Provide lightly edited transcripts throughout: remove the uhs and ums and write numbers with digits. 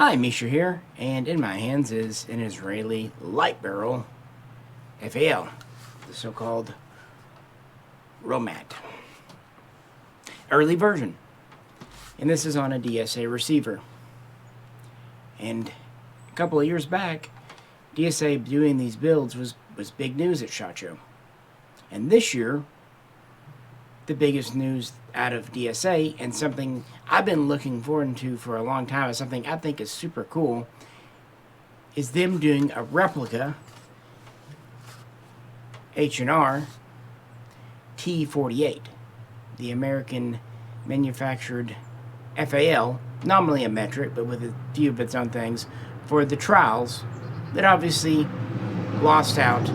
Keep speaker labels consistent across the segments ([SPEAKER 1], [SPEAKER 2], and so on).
[SPEAKER 1] Hi, Misha here, and in my hands is an Israeli light barrel FAL, the so-called Romat. Early version. And this is on a DSA receiver. And a couple of years back, DSA doing these builds was big news at SHOT Show. And this year, the biggest news out of DSA, and something I've been looking forward to for a long time, is something I think is super cool, is them doing a replica H&R T48, the American manufactured FAL, nominally a metric, but with a few of its own things, for the trials that obviously lost out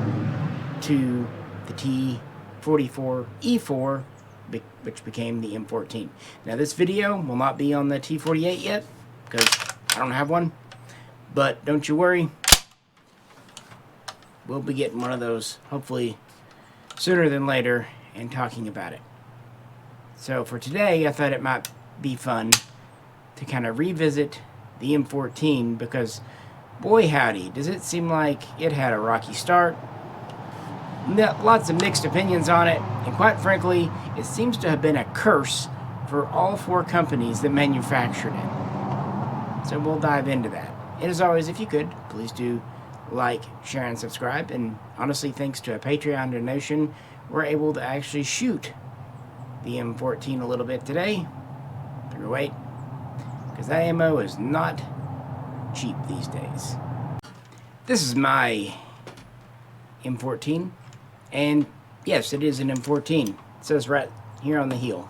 [SPEAKER 1] to the T44E4, which became the M14. Now this video will not be on the T48 yet, because I don't have one, but don't you worry, we'll be getting one of those hopefully sooner than later and talking about it. So for today, I thought it might be fun to kind of revisit the M14, because boy howdy, does it seem like it had a rocky start. Lots of mixed opinions on it, and quite frankly, it seems to have been a curse for all four companies that manufactured it. So we'll dive into that. And as always, if you could, please do like, share, and subscribe. And honestly, thanks to a Patreon donation, we're able to actually shoot the M14 a little bit today. Better wait, because that ammo is not cheap these days. This is my M14. And yes, it is an M14. It says right here on the heel.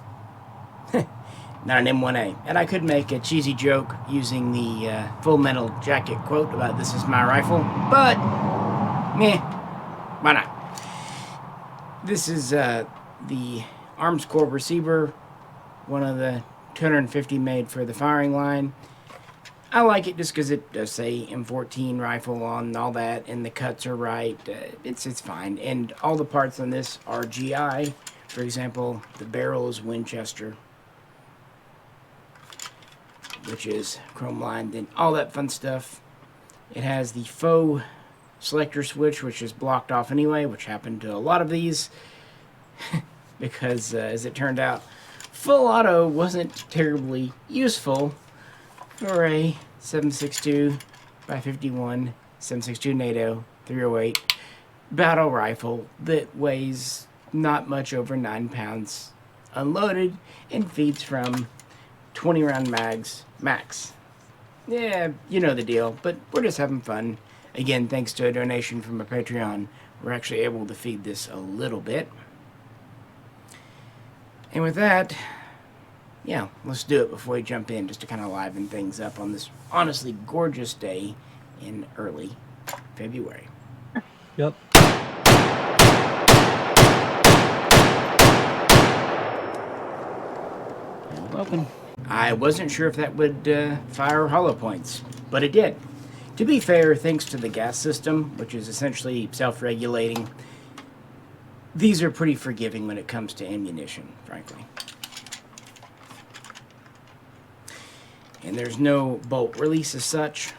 [SPEAKER 1] Not an M1A. And I could make a cheesy joke using the Full Metal Jacket quote about "this is my rifle," but meh, why not? This is the Arms Corps receiver, one of the 250 made for the firing line. I like it just because it does say M14 rifle on all that, and the cuts are right. It's fine, and all the parts on this are GI. For example, the barrel is Winchester, which is chrome lined, and all that fun stuff. It has the faux selector switch, which is blocked off anyway, which happened to a lot of these, because as it turned out, full auto wasn't terribly useful for a 7.62 by 51 7.62 NATO 308 battle rifle that weighs not much over 9 pounds unloaded and feeds from 20 round mags max. Yeah, you know the deal, but we're just having fun. Again, thanks to a donation from a Patreon, we're actually able to feed this a little bit. And with that, yeah, let's do it before we jump in, just to kind of liven things up on this honestly gorgeous day in early February.
[SPEAKER 2] Yep.
[SPEAKER 1] You're welcome. I wasn't sure if that would fire hollow points, but it did. To be fair, thanks to the gas system, which is essentially self-regulating, these are pretty forgiving when it comes to ammunition, frankly. And there's no bolt release as such,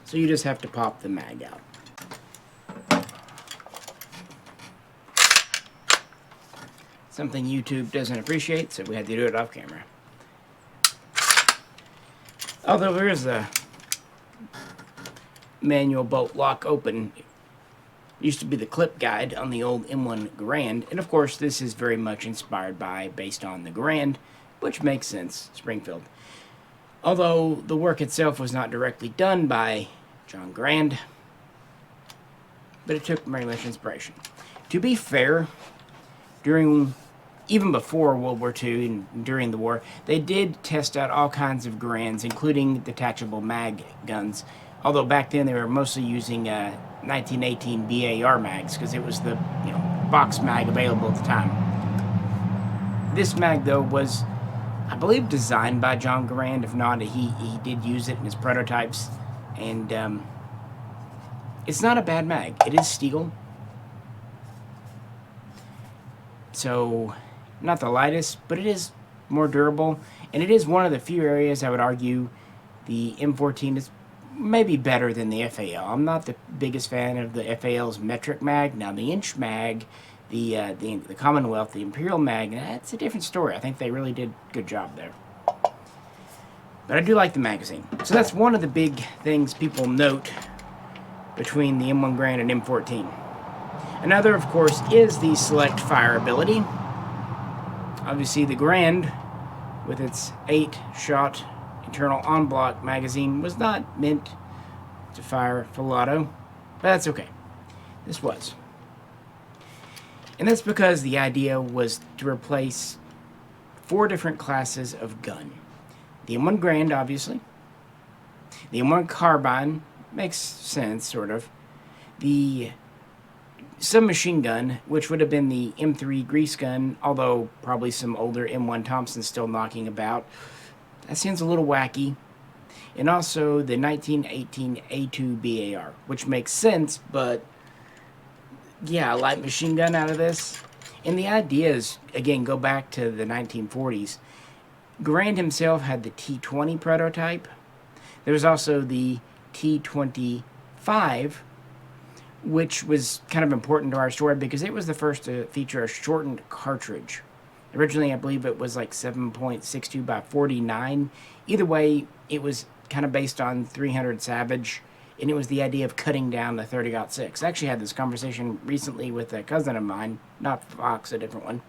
[SPEAKER 1] so you just have to pop the mag out. Something YouTube doesn't appreciate, so we had to do it off camera. Although there is a manual bolt lock open. It used to be the clip guide on the old M1 Garand, and of course this is very much inspired by, based on the Garand, which makes sense, Springfield. Although the work itself was not directly done by John Garand, but it took very much inspiration. To be fair, even before World War II and during the war, they did test out all kinds of Garands, including detachable mag guns. Although back then they were mostly using 1918 BAR mags, because it was the box mag available at the time. This mag, though, was, I believe, designed by John Garand. If not, he did use it in his prototypes. And it's not a bad mag. It is steel. So, not the lightest, but it is more durable, and it is one of the few areas I would argue the M14 is maybe better than the FAL. I'm not the biggest fan of the FAL's metric mag. Now the inch mag, the Commonwealth, the Imperial mag, that's a different story. I think they really did a good job there. But I do like the magazine. So that's one of the big things people note between the M1 Garand and M14. Another, of course, is the select fire ability. Obviously, the Garand, with its 8-shot internal on-block magazine, was not meant to fire full auto, but that's okay. This was. And that's because the idea was to replace 4 different classes of gun. The M1 Garand, obviously. The M1 Carbine makes sense, sort of. The submachine gun, which would have been the M3 grease gun, although probably some older M1 Thompson still knocking about. That seems a little wacky. And also the 1918 A2 BAR, which makes sense, but yeah, a light machine gun out of this. And the idea is, again, go back to the 1940s. Garand himself had the T20 prototype. There was also the T25, which was kind of important to our story because it was the first to feature a shortened cartridge. Originally, I believe it was like 7.62 by 49. Either way, it was kind of based on 300 Savage, and it was the idea of cutting down the 30-06. I actually had this conversation recently with a cousin of mine, not Fox, a different one,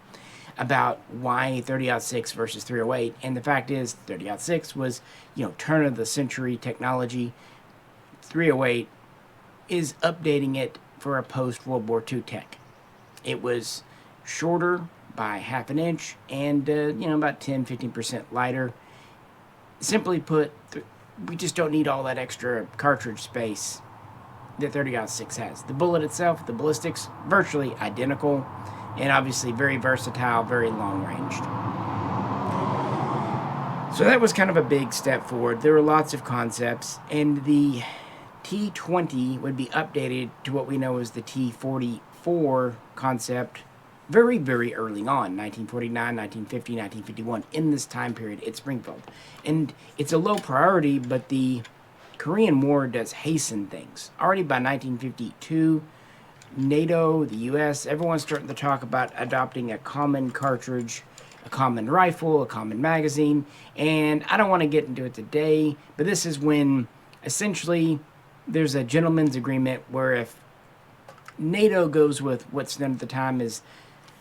[SPEAKER 1] about why 30-06 versus 308, and the fact is 30-06 was, turn of the century technology. 308 is updating it for a post-World War II tech. It was shorter by half an inch and, about 10-15% lighter. Simply put, we just don't need all that extra cartridge space that 30-06 has. The bullet itself, the ballistics, virtually identical, and obviously very versatile, very long-ranged. So that was kind of a big step forward. There were lots of concepts, and the T20 would be updated to what we know as the T44 concept very, very early on, 1949, 1950, 1951, in this time period at Springfield. And it's a low priority, but the Korean War does hasten things. Already by 1952, NATO, the U.S., everyone's starting to talk about adopting a common cartridge, a common rifle, a common magazine, and I don't want to get into it today, but this is when essentially there's a gentleman's agreement where if NATO goes with what's known at the time as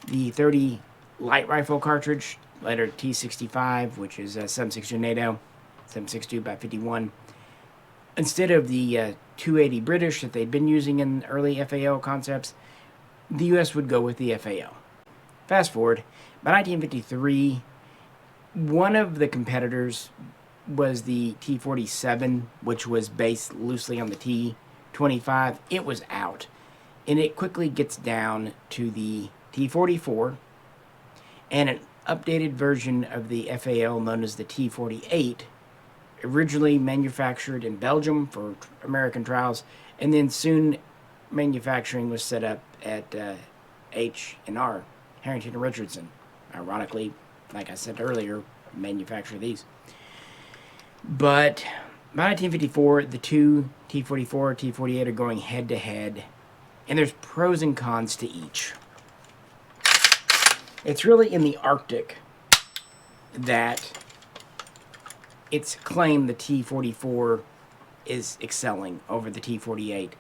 [SPEAKER 1] the 30 light rifle cartridge, later T65, which is 7.62 NATO, 7.62 by 51, instead of the 280 British that they'd been using in early FAL concepts, the U.S. would go with the FAL. Fast forward, by 1953, one of the competitors was the T47, which was based loosely on the T25. It was out, and it quickly gets down to the T44 and an updated version of the FAL known as the T48, originally manufactured in Belgium for American trials, and then soon manufacturing was set up at H&R, Harrington and Richardson. Ironically, like I said earlier, manufacture these. But by 1954, the two T44, T48 are going head-to-head, and there's pros and cons to each. It's really in the Arctic that it's claimed the T44 is excelling over the T48.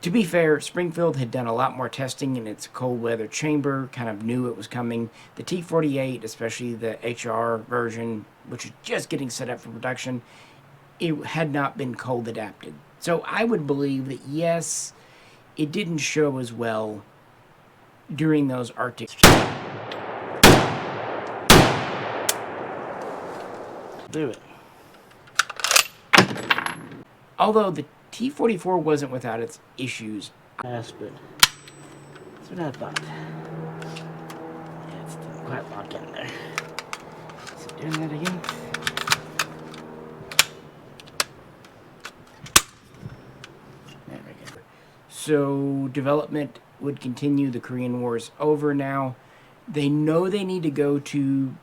[SPEAKER 1] To be fair, Springfield had done a lot more testing in its cold weather chamber, kind of knew it was coming. The T48, especially the HR version, which is just getting set up for production, it had not been cold adapted. So I would believe that yes, it didn't show as well during those Arctic. Do it. Although the T44 wasn't without its issues. Yes, but that's what I thought. Yeah, it's still quite locked in there. Is it doing that again? There we go. So development would continue. The Korean War is over now. They know they need to go to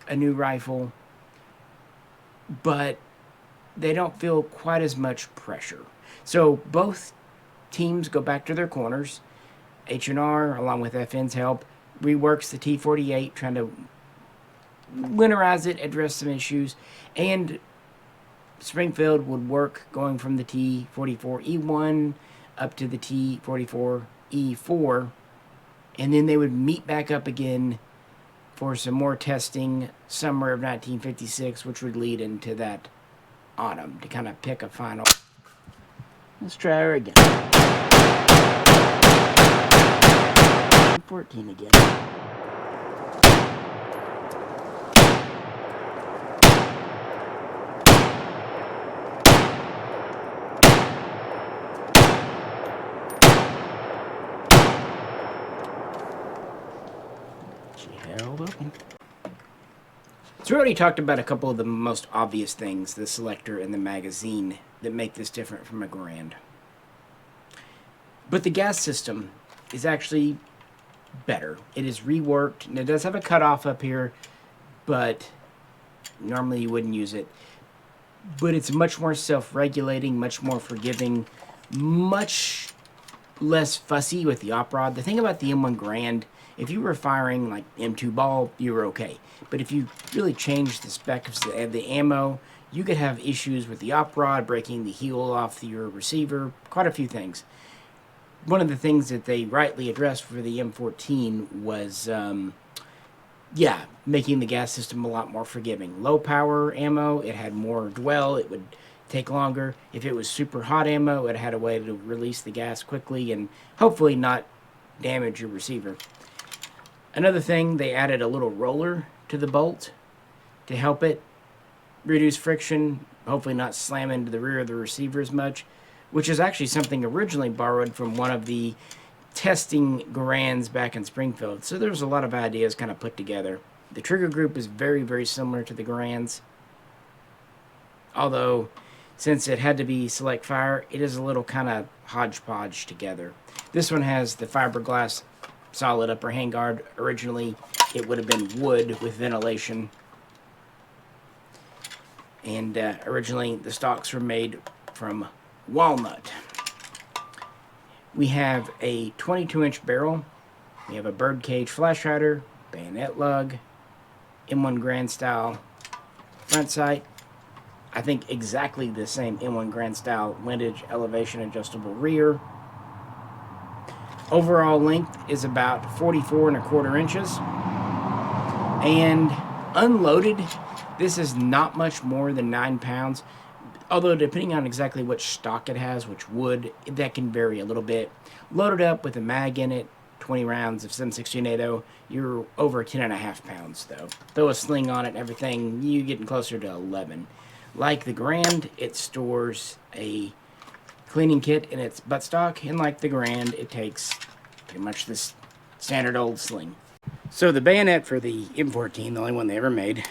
[SPEAKER 1] a new rifle, but they don't feel quite as much pressure. So both teams go back to their corners. H&R, along with FN's help, reworks the T-48, trying to winterize it, address some issues, and Springfield would work going from the T-44E1 up to the T-44E4, and then they would meet back up again for some more testing summer of 1956, which would lead into that autumn to kind of pick a final. Let's try her again. 14 again. She held open. So we already talked about a couple of the most obvious things, the selector and the magazine, that make this different from a Garand. But the gas system is actually better. It is reworked, and it does have a cutoff up here, but normally you wouldn't use it. But it's much more self-regulating, much more forgiving, much less fussy with the op rod. The thing about the M1 Garand, if you were firing like M2 ball, you were okay. But if you really changed the spec of the ammo, you could have issues with the op rod, breaking the heel off your receiver, quite a few things. One of the things that they rightly addressed for the M14 was, making the gas system a lot more forgiving. Low power ammo, it had more dwell, it would take longer. If it was super hot ammo, it had a way to release the gas quickly and hopefully not damage your receiver. Another thing, they added a little roller to the bolt to help it reduce friction, hopefully not slam into the rear of the receiver as much, which is actually something originally borrowed from one of the testing Garands back in Springfield. So there's a lot of ideas kind of put together. The trigger group is very, very similar to the Garands, although since it had to be select fire, it is a little kind of hodgepodge together. This one has the fiberglass solid upper handguard. Originally, it would have been wood with ventilation. And originally, the stocks were made from walnut. We have a 22-inch barrel. We have a birdcage flash hider, bayonet lug, M1 Garand style front sight. I think exactly the same M1 Garand style windage elevation adjustable rear. Overall length is about 44¼ inches. And unloaded, this is not much more than 9 pounds. Although depending on exactly which stock it has, which wood, that can vary a little bit. Loaded up with a mag in it, 20 rounds of 7.62 NATO, you're over 10.5 pounds though. Throw a sling on it and everything, you're getting closer to 11. Like the Garand, it stores a cleaning kit in its buttstock, and like the Garand, it takes pretty much this standard old sling. So the bayonet for the M14, the only one they ever made,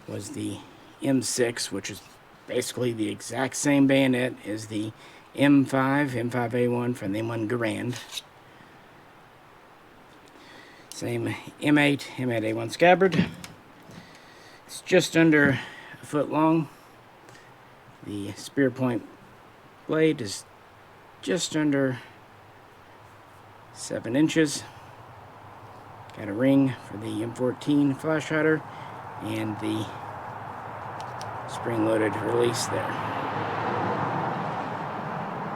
[SPEAKER 1] was the M6, which is basically the exact same bayonet as the M5A1 from the M1 Garand. Same M8A1 scabbard. It's just under a foot long. The spear point blade is just under 7 inches. Got a ring for the M14 flash hider and the spring-loaded release there.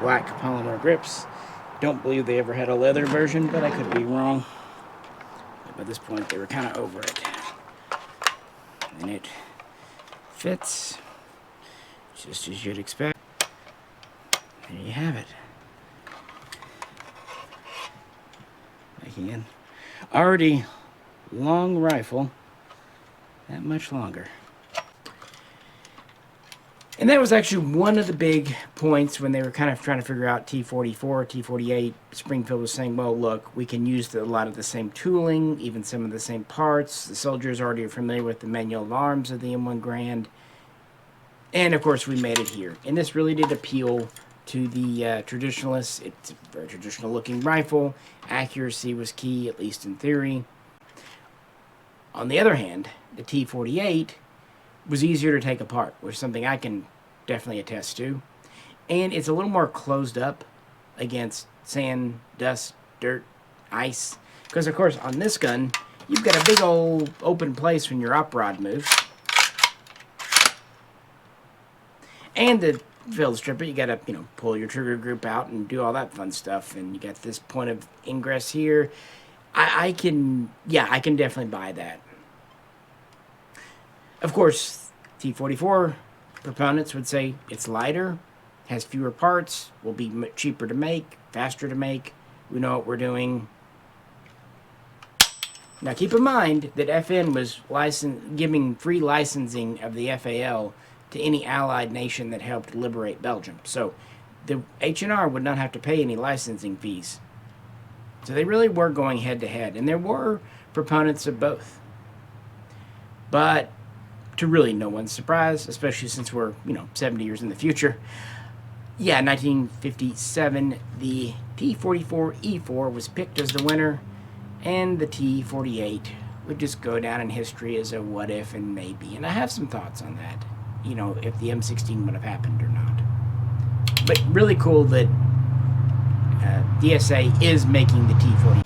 [SPEAKER 1] Black polymer grips. Don't believe they ever had a leather version, but I could be wrong. By this point, they were kind of over it. And it fits just as you'd expect. There you have it. Making an already long rifle that much longer. And that was actually one of the big points when they were kind of trying to figure out T-44, T-48. Springfield was saying, well, look, we can use a lot of the same tooling, even some of the same parts. The soldiers already are familiar with the manual of arms of the M1 Garand. And, of course, we made it here. And this really did appeal to the traditionalists. It's a very traditional-looking rifle. Accuracy was key, at least in theory. On the other hand, the T-48 was easier to take apart, which is something I can definitely attest to. And it's a little more closed up against sand, dust, dirt, ice. Because, of course, on this gun, you've got a big old open place when your op rod moves. And to field strip it, you got to, pull your trigger group out and do all that fun stuff. And you got this point of ingress here. I can definitely buy that. Of course, T-44 proponents would say it's lighter, has fewer parts, will be cheaper to make, faster to make. We know what we're doing. Now keep in mind that FN was giving free licensing of the FAL to any allied nation that helped liberate Belgium. So the H&R would not have to pay any licensing fees. So they really were going head to head, and there were proponents of both. But to really no one's surprise, especially since we're, 70 years in the future, 1957, the T-44E4 was picked as the winner, and the T-48 would just go down in history as a what if and maybe. And I have some thoughts on that, if the M16 would have happened or not. But really cool that DSA is making the T-40.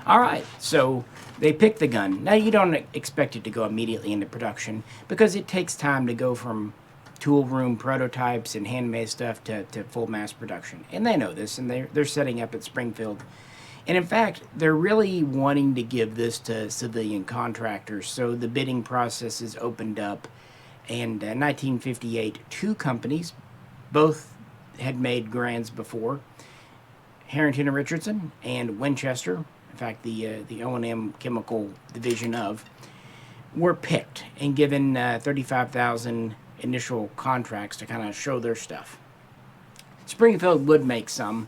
[SPEAKER 1] Alright, so they picked the gun. Now you don't expect it to go immediately into production because it takes time to go from tool room prototypes and handmade stuff to full mass production. And they know this, and they're setting up at Springfield. And in fact, they're really wanting to give this to civilian contractors, so the bidding process is opened up. And in 1958, two companies, both had made Grands before, Harrington and Richardson and Winchester, in fact the O&M chemical division of, were picked and given 35,000 initial contracts to kind of show their stuff. Springfield would make some.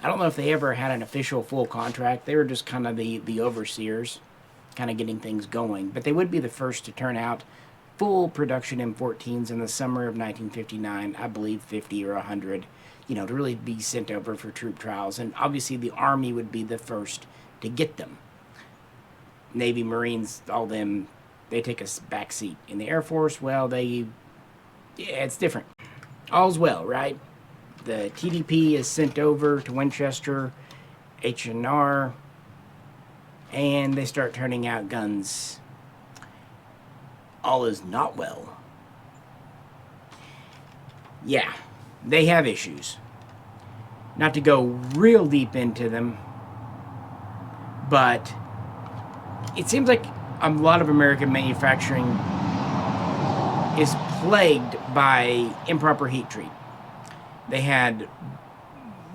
[SPEAKER 1] I don't know if they ever had an official full contract. They were just kind of the overseers, kind of getting things going. But they would be the first to turn out full production M14s in the summer of 1959, I believe 50 or 100, to really be sent over for troop trials. And obviously the Army would be the first to get them. Navy, Marines, all them, they take a back seat. In the Air Force, well, it's different. All's well, right? The TDP is sent over to Winchester, H&R, and they start turning out guns. All is not well. Yeah, they have issues. Not to go real deep into them, but it seems like a lot of American manufacturing is plagued by improper heat treat. They had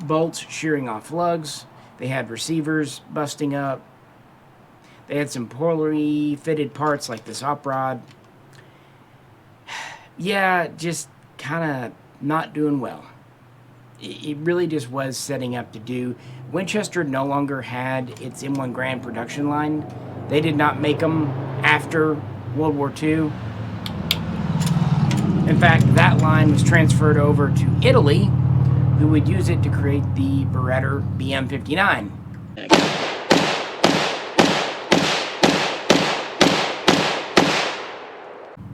[SPEAKER 1] bolts shearing off lugs. They had receivers busting up. They had some poorly fitted parts like this op rod. Yeah, just kind of not doing well. It really just was setting up to do. Winchester no longer had its M1 Grand production line. They did not make them after World War II. In fact, that line was transferred over to Italy, who would use it to create the Beretta BM59.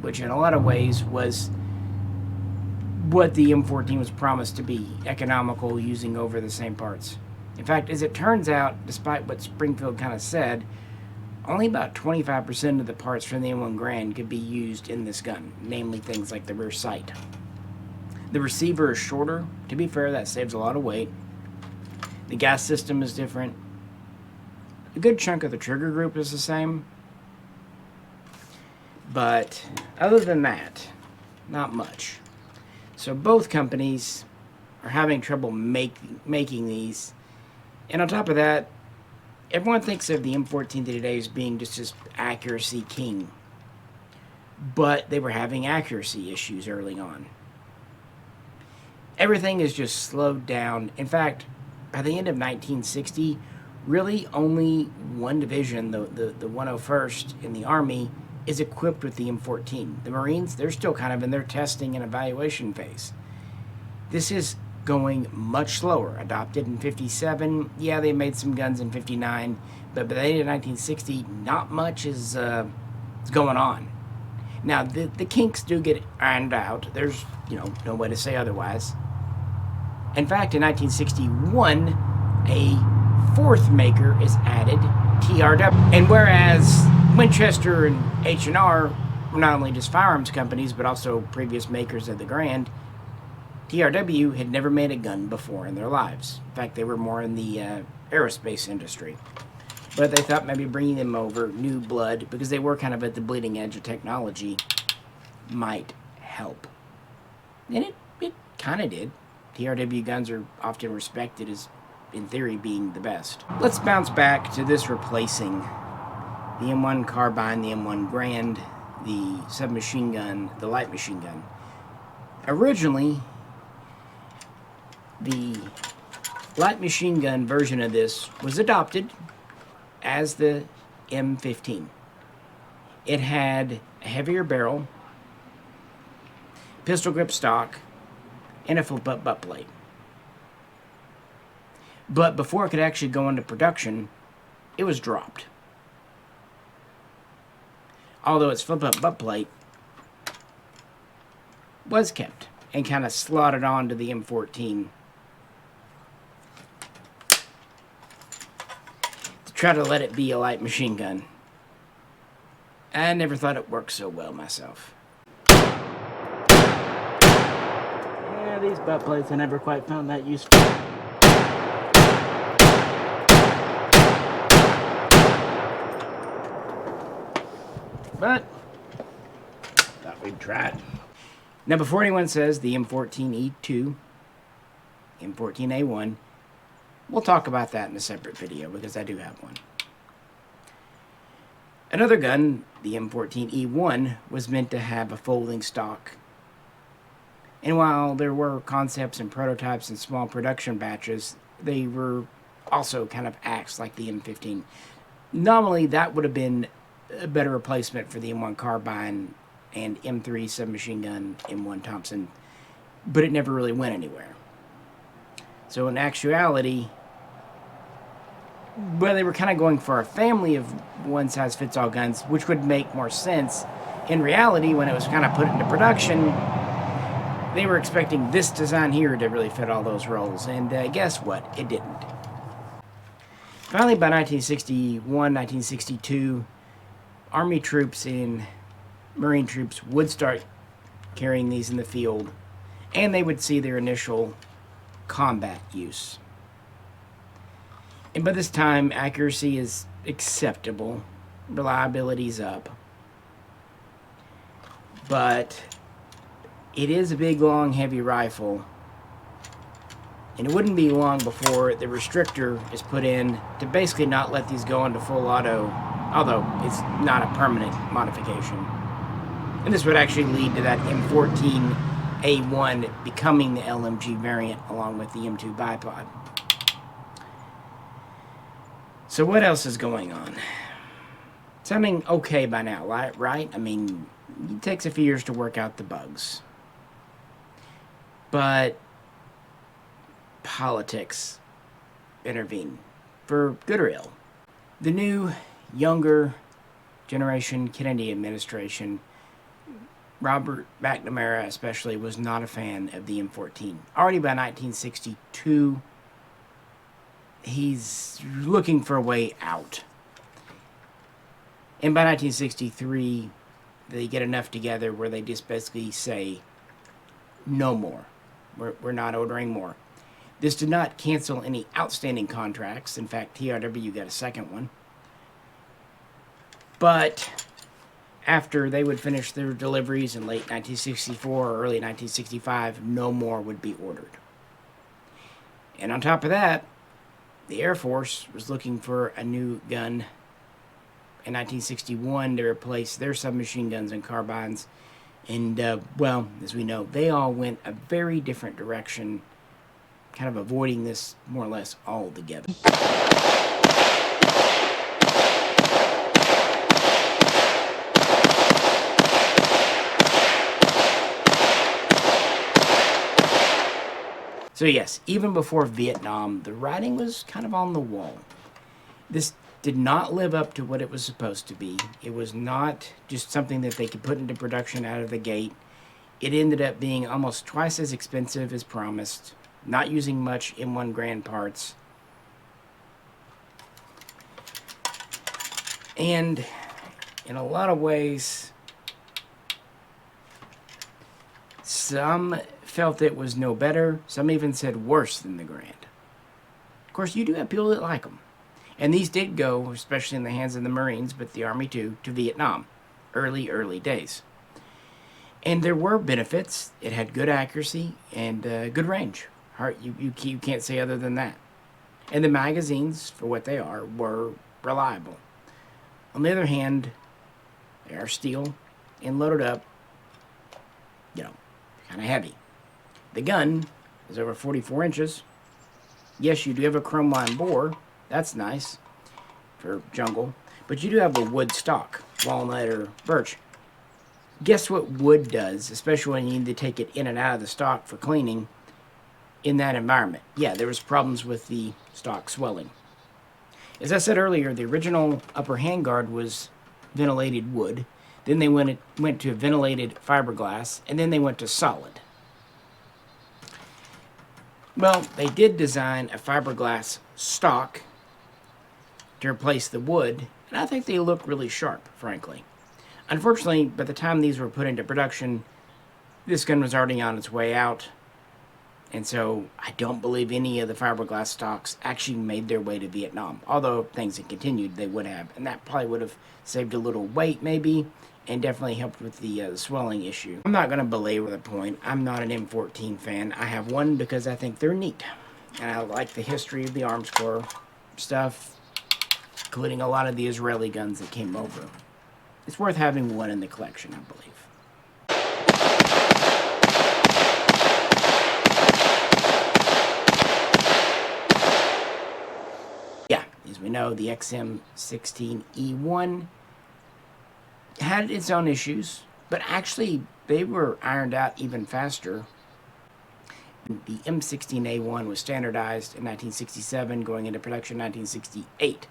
[SPEAKER 1] Which in a lot of ways was what the M14 was promised to be, economical, using over the same parts. In fact, as it turns out, despite what Springfield kind of said, only about 25% of the parts from the M1 Grand could be used in this gun, namely things like the rear sight. The receiver is shorter. To be fair, that saves a lot of weight. The gas system is different. A good chunk of the trigger group is the same. But other than that, not much. So both companies are having trouble making these. And on top of that, everyone thinks of the M14 today as being just this accuracy king. But they were having accuracy issues early on. Everything is just slowed down. In fact, by the end of 1960, really only one division, the 101st in the Army, is equipped with the M14. The Marines, they're still kind of in their testing and evaluation phase. This is going much slower. Adopted in 57, yeah, they made some guns in 59, but by the end of 1960, not much is going on. Now, the kinks do get ironed out. There's, no way to say otherwise. In fact, in 1961, a fourth maker is added, TRW. And whereas Winchester and H&R were not only just firearms companies, but also previous makers of the Grand, TRW had never made a gun before in their lives. In fact, they were more in the aerospace industry. But they thought maybe bringing them over, new blood, because they were kind of at the bleeding edge of technology, might help. And it kind of did. TRW guns are often respected as, in theory, being the best. Let's bounce back to this replacing the M1 carbine, the M1 Grand, the submachine gun, the light machine gun. Originally, the light machine gun version of this was adopted as the M14. It had a heavier barrel, pistol grip stock, and a flip-up butt plate. But before it could actually go into production, it was dropped. Although its flip-up butt plate was kept and kind of slotted onto the M14 to try to let it be a light machine gun. I never thought it worked so well myself. Yeah, these butt plates I never quite found that useful. But thought we'd try it. Now, before anyone says the M14E2, M14A1, we'll talk about that in a separate video because I do have one. Another gun, the M14E1, was meant to have a folding stock. And while there were concepts and prototypes and small production batches, they were also kind of acts like the M15. Nominally, that would have been a better replacement for the M1 carbine and M3 submachine gun, M1 Thompson, but it never really went anywhere. So in actuality, well, they were kind of going for a family of one-size-fits-all guns, which would make more sense. In reality, when it was kind of put into production, they were expecting this design here to really fit all those roles, and guess what? It didn't. Finally, by 1961, 1962, Army troops and Marine troops would start carrying these in the field, and they would see their initial combat use. And by this time, accuracy is acceptable, reliability's up, but it is a big, long, heavy rifle, and it wouldn't be long before the restrictor is put in to basically not let these go into full auto, although it's not a permanent modification. And this would actually lead to that M14A1 becoming the LMG variant along with the M2 bipod. So what else is going on? Sounding okay by now, right? I mean, it takes a few years to work out the bugs. But politics intervene, for good or ill. The new, younger generation Kennedy administration, Robert McNamara especially, was not a fan of the M14. Already by 1962, he's looking for a way out. And by 1963, they get enough together where they just basically say, no more. We're not ordering more. This did not cancel any outstanding contracts. In fact, TRW got a second one. But after they would finish their deliveries in late 1964 or early 1965, no more would be ordered. And on top of that, the Air Force was looking for a new gun in 1961 to replace their submachine guns and carbines. And, well, as we know, they all went a very different direction, kind of avoiding this more or less altogether. So yes, even before Vietnam, the writing was kind of on the wall. This did not live up to what it was supposed to be. It was not just something that they could put into production out of the gate. It ended up being almost twice as expensive as promised, not using much M1 Grand parts. And in a lot of ways, some felt it was no better. Some even said worse than the Grand. Of course, you do have people that like them. And these did go, especially in the hands of the Marines, but the Army too, to Vietnam. Early days. And there were benefits. It had good accuracy and good range. You can't say other than that. And the magazines, for what they are, were reliable. On the other hand, they are steel and loaded up, kind of heavy. The gun is over 44 inches. Yes, you do have a chrome line bore. That's nice for jungle. But you do have a wood stock, walnut or birch. Guess what wood does, especially when you need to take it in and out of the stock for cleaning in that environment? Yeah, there was problems with the stock swelling. As I said earlier, the original upper handguard was ventilated wood. Then they went to ventilated fiberglass, and then they went to solid. Well, they did design a fiberglass stock to replace the wood, and I think they look really sharp, frankly. Unfortunately, by the time these were put into production, this gun was already on its way out, and so I don't believe any of the fiberglass stocks actually made their way to Vietnam. Although if things had continued, they would have, and that probably would have saved a little weight, maybe, and definitely helped with the swelling issue. I'm not going to belabor the point. I'm not an M14 fan. I have one because I think they're neat, and I like the history of the Arms Corps stuff, including a lot of the Israeli guns that came over. It's worth having one in the collection, I believe. Yeah, as we know, the XM16E1 had its own issues, but actually they were ironed out even faster. The M16A1 was standardized in 1967, going into production in 1968.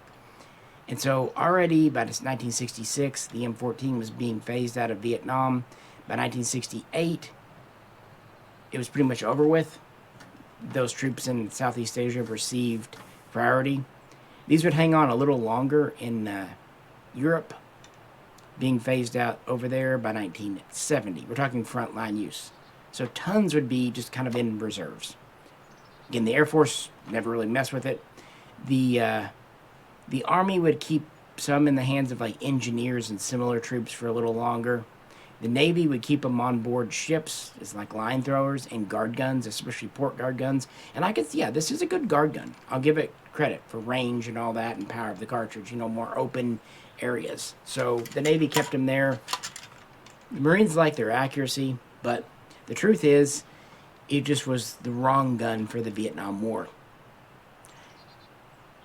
[SPEAKER 1] And so already by 1966, the M14 was being phased out of Vietnam. By 1968, it was pretty much over with. Those troops in Southeast Asia received priority. These would hang on a little longer in Europe, being phased out over there by 1970. We're talking frontline use. So tons would be just kind of in reserves. Again, the Air Force never really messed with it. The Army would keep some in the hands of like engineers and similar troops for a little longer. The Navy would keep them on board ships as like line throwers and guard guns, especially port guard guns. And I guess, yeah, this is a good guard gun. I'll give it credit for range and all that and power of the cartridge, more open areas. So the Navy kept them there. The Marines like their accuracy, but the truth is, it just was the wrong gun for the Vietnam War.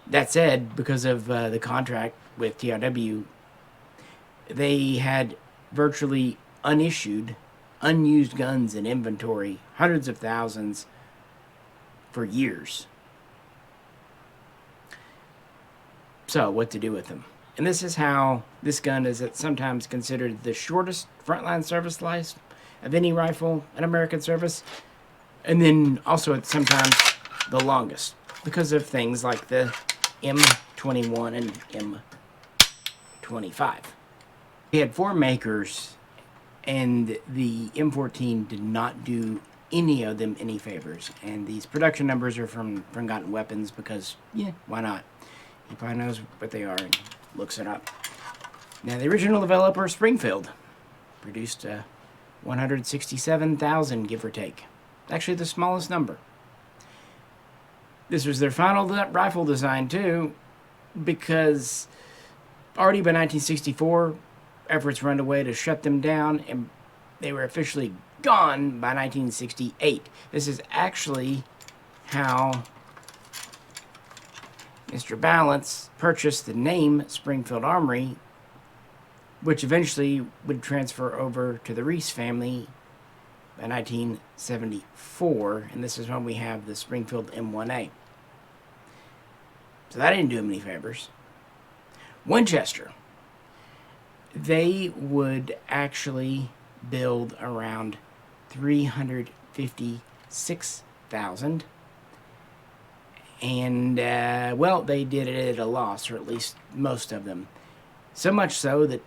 [SPEAKER 1] That said, because of the contract with TRW, they had virtually unissued, unused guns in inventory, hundreds of thousands, for years. So, what to do with them? And this is how this gun is sometimes considered the shortest frontline service life of any rifle in American service, and then also it's sometimes the longest because of things like the M21 and M25. We had 4 makers, and the M14 did not do any of them any favors. And these production numbers are from Forgotten Weapons because, yeah, why not? He probably knows what they are and looks it up. Now, the original developer, Springfield, produced 167,000, give or take. Actually, the smallest number. This was their final rifle design, too, because already by 1964, efforts were underway to shut them down, and they were officially gone by 1968. This is actually how Mr. Balance purchased the name Springfield Armory, which eventually would transfer over to the Reese family by 1974, and this is when we have the Springfield M1A. So that didn't do him any favors. Winchester, they would actually build around 356,000. And, well, they did it at a loss, or at least most of them. So much so that,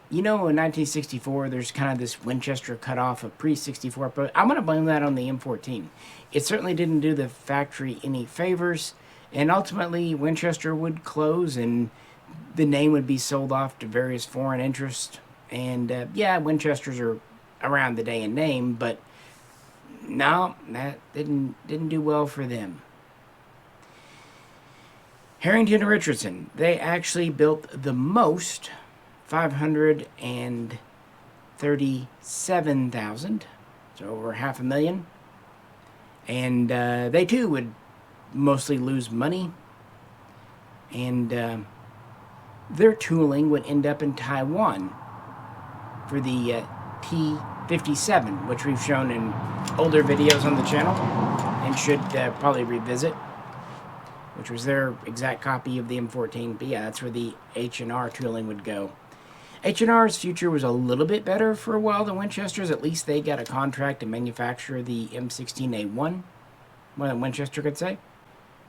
[SPEAKER 1] in 1964, there's kind of this Winchester cutoff of pre-64, but I'm going to blame that on the M14. It certainly didn't do the factory any favors, and ultimately Winchester would close, and the name would be sold off to various foreign interests. And, yeah, Winchesters are around the day in name, but no, that didn't do well for them. Harrington and Richardson, they actually built the most, 537,000, so over 500,000. And they too would mostly lose money. And their tooling would end up in Taiwan for the T-57, which we've shown in older videos on the channel and should probably revisit, which was their exact copy of the M14. But yeah, that's where the H&R tooling would go. H&R's future was a little bit better for a while than Winchester's. At least they got a contract to manufacture the M16A1, more than Winchester could say.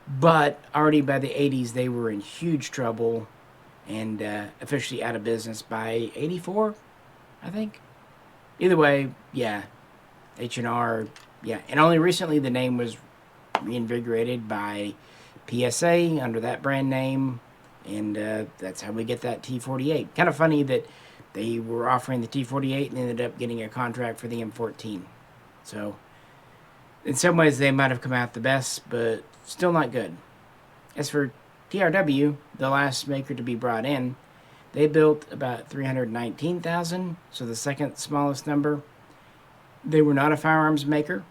[SPEAKER 1] But already by the 80s, they were in huge trouble and officially out of business by 84, I think. Either way, yeah, H&R, yeah. And only recently the name was reinvigorated by PSA under that brand name, and that's how we get that T-48. Kind of funny that they were offering the T-48 and ended up getting a contract for the M14. So, in some ways they might have come out the best, but still not good. As for TRW, the last maker to be brought in, they built about 319,000, so the second smallest number. They were not a firearms maker.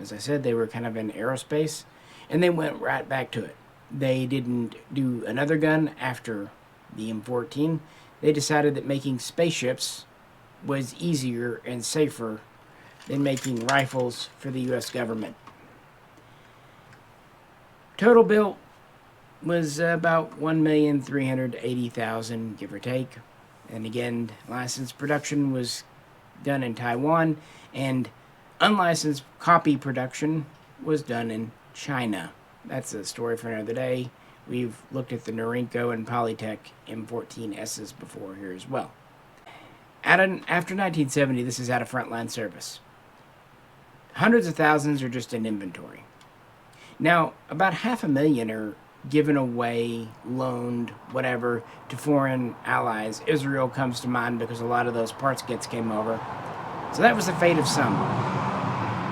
[SPEAKER 1] As I said, they were kind of in aerospace, and they went right back to it. They didn't do another gun after the M14. They decided that making spaceships was easier and safer than making rifles for the U.S. government. Total built was about 1,380,000, give or take. And again, licensed production was done in Taiwan, and unlicensed copy production was done in China. That's a story for another day. We've looked at the Norinco and Polytech M14Ss before here as well. After 1970, this is out of frontline service. Hundreds of thousands are just in inventory. Now, about 500,000 are given away, loaned, whatever, to foreign allies. Israel comes to mind because a lot of those parts kits came over. So that was the fate of some.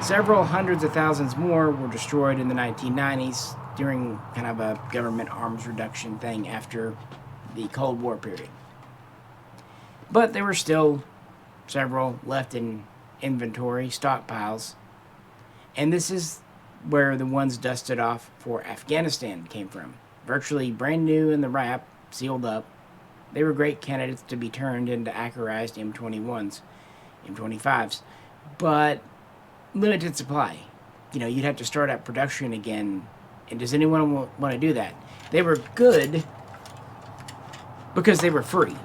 [SPEAKER 1] Several hundreds of thousands more were destroyed in the 1990s during kind of a government arms reduction thing after the Cold War period. But there were still several left in inventory, stockpiles. And this is where the ones dusted off for Afghanistan came from. Virtually brand new in the wrap, sealed up. They were great candidates to be turned into accurized M21s, M25s, but limited supply. You'd have to start up production again, and does anyone want to do that? They were good because they were free.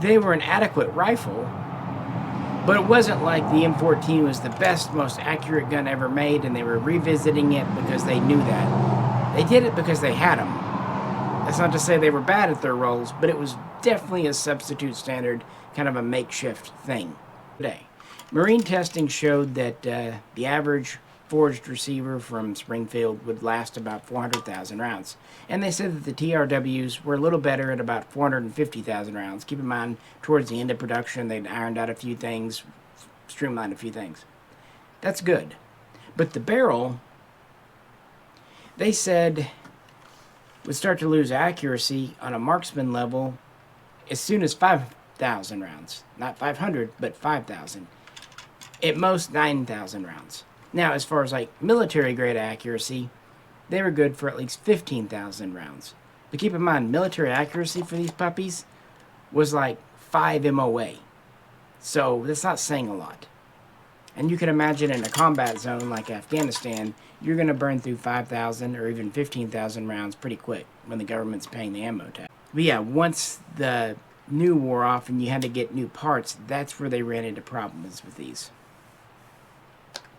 [SPEAKER 1] They were an adequate rifle, but it wasn't like the M14 was the best, most accurate gun ever made, and they were revisiting it because they knew that. They did it because they had them. That's not to say they were bad at their roles, but it was definitely a substitute standard, kind of a makeshift thing today. Marine testing showed that the average forged receiver from Springfield would last about 400,000 rounds. And they said that the TRWs were a little better at about 450,000 rounds. Keep in mind, towards the end of production, they'd ironed out a few things, streamlined a few things. That's good. But the barrel, they said, would start to lose accuracy on a marksman level as soon as 5,000 rounds. Not 500, but 5,000. At most 9,000 rounds. Now, as far as military-grade accuracy, they were good for at least 15,000 rounds. But keep in mind, military accuracy for these puppies was 5 MOA. So that's not saying a lot. And you can imagine in a combat zone like Afghanistan, you're going to burn through 5,000 or even 15,000 rounds pretty quick when the government's paying the ammo tax. But yeah, once the new wore off and you had to get new parts, that's where they ran into problems with these.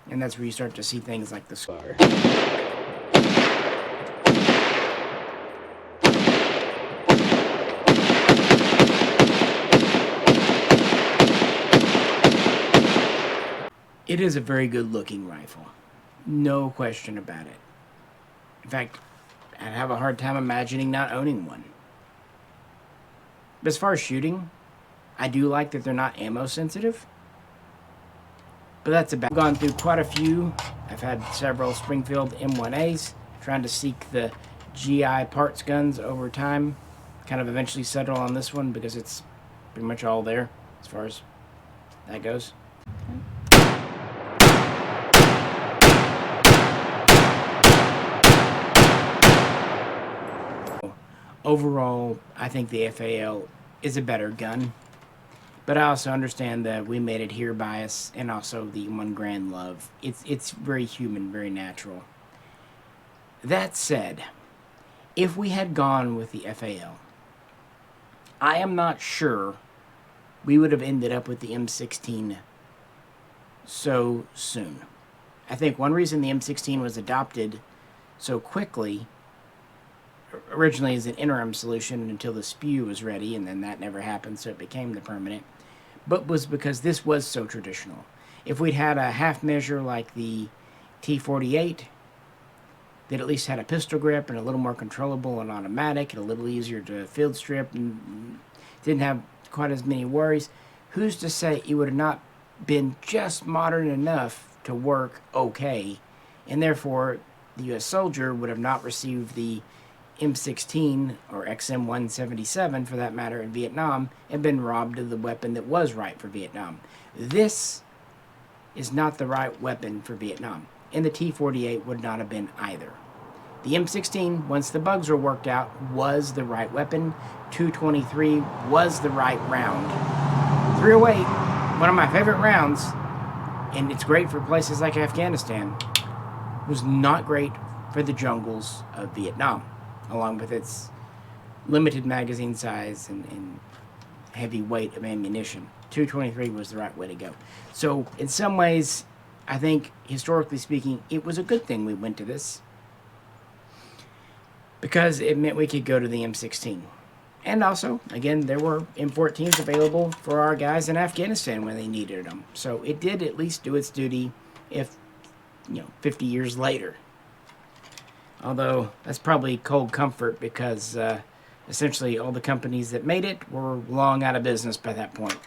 [SPEAKER 1] And that's where you start to see things like the SCAR. It is a very good looking rifle. No question about it. In fact, I'd have a hard time imagining not owning one. But as far as shooting, I do like that they're not ammo sensitive. But that's about it. I've gone through quite a few. I've had several Springfield M1As, trying to seek the GI parts guns over time. Kind of eventually settle on this one because it's pretty much all there as far as that goes. Overall, I think the FAL is a better gun, but I also understand that we made it here bias and also the one grand love. It's very human, very natural. That said, if we had gone with the FAL, I am not sure we would have ended up with the M16 so soon. I think one reason the M16 was adopted so quickly originally as an interim solution until the SPEW was ready, and then that never happened, so it became the permanent, but was because this was so traditional. If we'd had a half measure like the T48 that at least had a pistol grip and a little more controllable and automatic and a little easier to field strip and didn't have quite as many worries, who's to say it would have not been just modern enough to work okay, and therefore the U.S. soldier would have not received the M16 or XM177 for that matter in Vietnam and been robbed of the weapon that was right for Vietnam. This is not the right weapon for Vietnam, and the T48 would not have been either. The M16, once the bugs were worked out, was the right weapon. 223 was the right round. 308, one of my favorite rounds, and it's great for places like Afghanistan, was not great for the jungles of Vietnam, along with its limited magazine size and heavy weight of ammunition. 223 was the right way to go. So in some ways, I think, historically speaking, it was a good thing we went to this, because it meant we could go to the M16. And also, again, there were M14s available for our guys in Afghanistan when they needed them. So it did at least do its duty, if, 50 years later. Although, that's probably cold comfort because essentially all the companies that made it were long out of business by that point.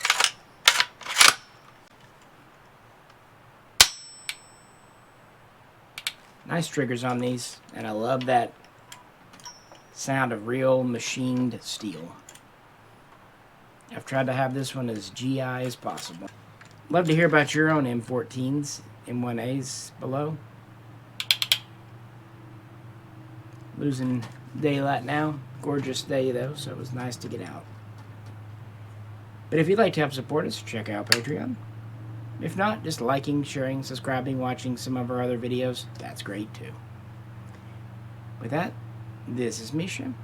[SPEAKER 1] Nice triggers on these, and I love that sound of real machined steel. I've tried to have this one as GI as possible. Love to hear about your own M14s, M1As below. Losing daylight now. Gorgeous day though, so it was nice to get out. But if you'd like to help support us, check out Patreon. If not, just liking, sharing, subscribing, watching some of our other videos, that's great too. With that, this is Misha.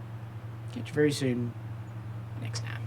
[SPEAKER 1] Catch you very soon next time.